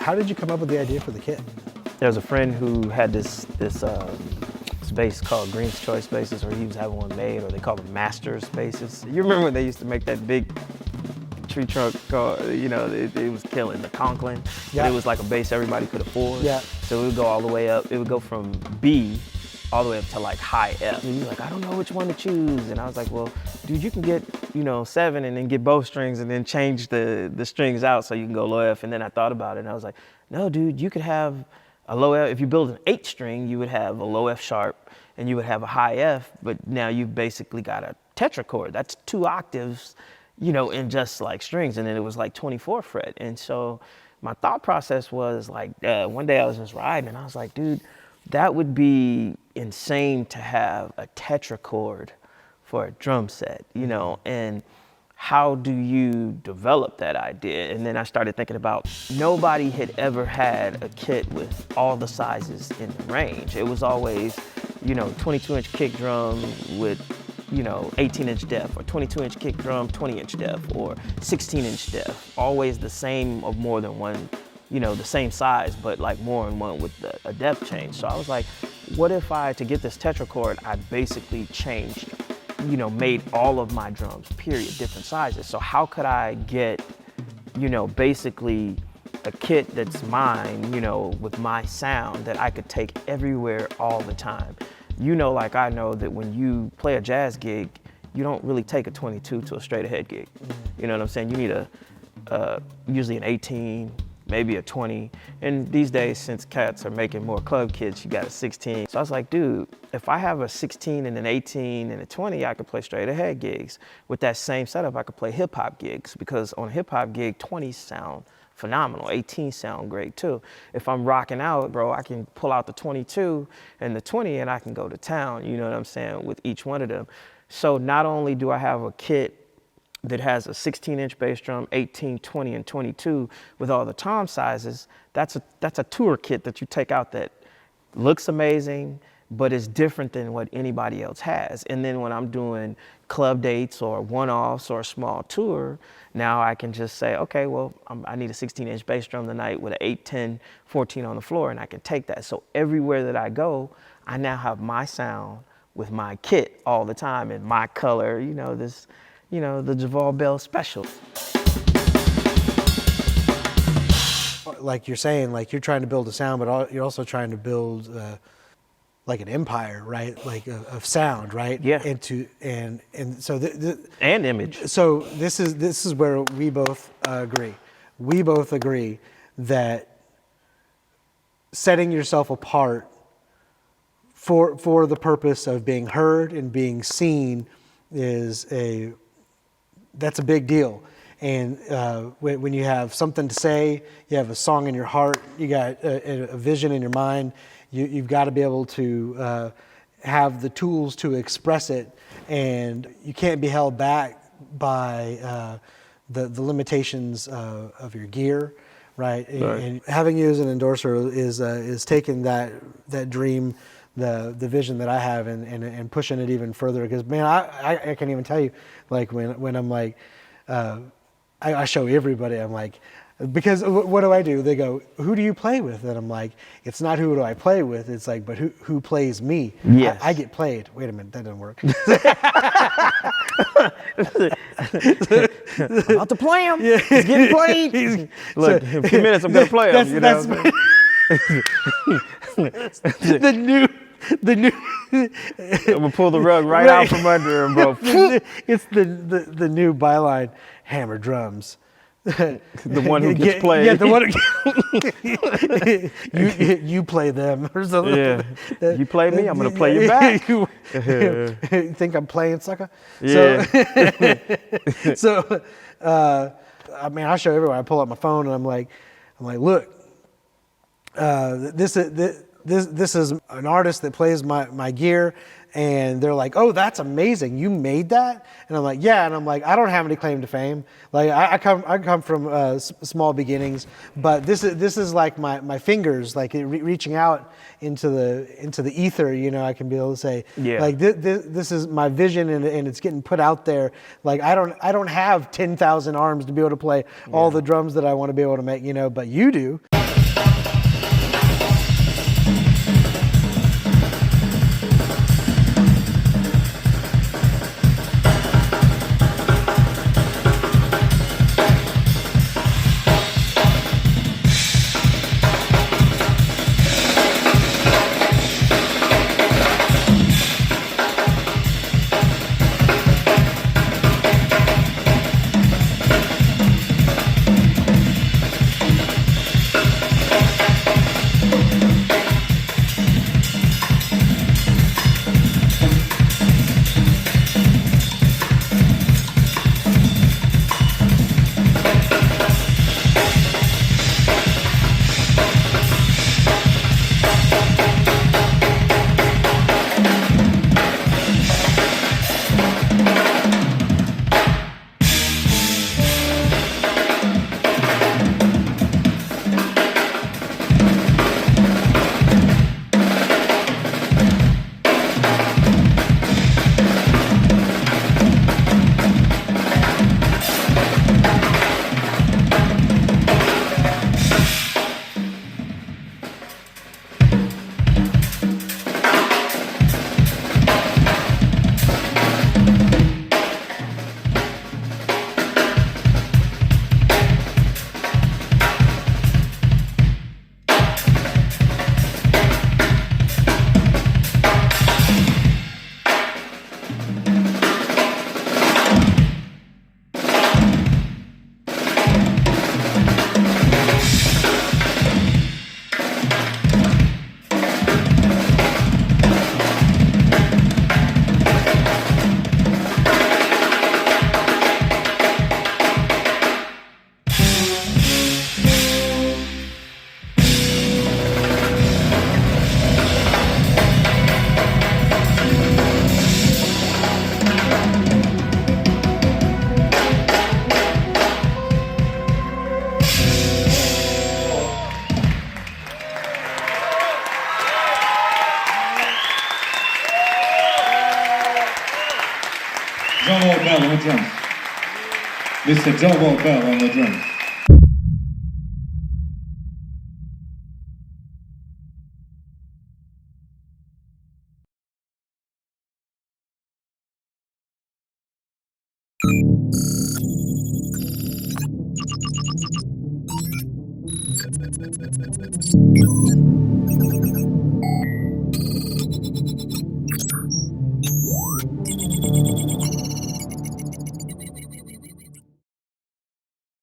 How did you come up with the idea for the kit? There was a friend who had this bass called Green's Choice basses, or he was having one made, or they call them Masters basses. You remember when they used to make that big tree trunk called, you know, it was killing, the Conklin. Yeah. But it was like a bass everybody could afford. Yeah. So it would go all the way up. It would go from B all the way up to like high F. And he was like, I don't know which one to choose. And I was like, well, dude, you can get, you know, 7 and then get both strings and then change the strings out so you can go low F. And then I thought about it and I was like, no, dude, you could have a low F. If you build an 8 string, you would have a low F sharp and you would have a high F, but now you've basically got a tetrachord. That's 2 octaves, you know, in just like strings. And then it was like 24 fret. And so my thought process was like, one day I was just riding and I was like, dude, that would be insane to have a tetrachord for a drum set, you know, and how do you develop that idea? And then I started thinking about, nobody had ever had a kit with all the sizes in the range. It was always, you know, 22-inch kick drum with, you know, 18-inch depth, or 22-inch kick drum, 20-inch depth, or 16-inch depth. Always the same of more than one, you know, the same size, but like more in one with a depth change. So I was like, what if to get this tetrachord, I basically changed, you know, made all of my drums, period, different sizes. So how could I get, you know, basically a kit that's mine, you know, with my sound that I could take everywhere all the time? You know, like I know that when you play a jazz gig, you don't really take a 22 to a straight ahead gig. You know what I'm saying? You need usually an 18, maybe a 20. And these days, since cats are making more club kits, you got a 16. So I was like, dude, if I have a 16 and an 18 and a 20, I could play straight ahead gigs. With that same setup, I could play hip hop gigs, because on a hip hop gig, 20s sound phenomenal. 18 sound great too. If I'm rocking out, bro, I can pull out the 22 and the 20 and I can go to town, you know what I'm saying, with each one of them. So not only do I have a kit that has a 16-inch bass drum, 18, 20, and 22 with all the tom sizes, that's a tour kit that you take out that looks amazing, but is different than what anybody else has. And then when I'm doing club dates or one-offs or a small tour, now I can just say, okay, well, I need a 16-inch bass drum tonight with an 8, 10, 14 on the floor, and I can take that. So everywhere that I go, I now have my sound with my kit all the time and my color, you know, this, you know, the Jovol Bell Special. Like you're saying, like you're trying to build a sound, but you're also trying to build like an empire, right? Like of sound, right? Yeah. And so and image. So this is where we both agree. We both agree that setting yourself apart for the purpose of being heard and being seen that's a big deal. And when you have something to say, you have a song in your heart, you got a vision in your mind, you've got to be able to have the tools to express it, and you can't be held back by the limitations of your gear, right? Right. And having you as an endorser is taking that dream, the vision that I have, and pushing it even further. Because man, I can't even tell you, like when I'm like, I show everybody, I'm like, because what do I do? They go, who do you play with? And I'm like, it's not who do I play with, it's like, but who plays me? Yes. I get played. Wait a minute, that doesn't work. I'm about to play him. Yeah. He's getting played. Look, in a few minutes I'm going to play him. You know? The new I'm going to pull the rug right out from under him, bro. It's the new byline, hammer drums. The one who gets played. Yeah, the one who you play them or something. Yeah. You play me, I'm going to play you back. You think I'm playing, sucker? Yeah. So I mean, I show everyone. I pull out my phone and I'm like, look, this is an artist that plays my gear, and they're like, oh, that's amazing, you made that? And I'm like, yeah. And I'm like, I don't have any claim to fame. Like I come from small beginnings, but this is like my fingers, like reaching out into the ether. You know, I can be able to say, yeah, like this is my vision, and it's getting put out there. Like I don't have 10,000 arms to be able to play all the drums that I want to be able to make. You know, but you do. drums. Mr. Jovol Bell on the drums.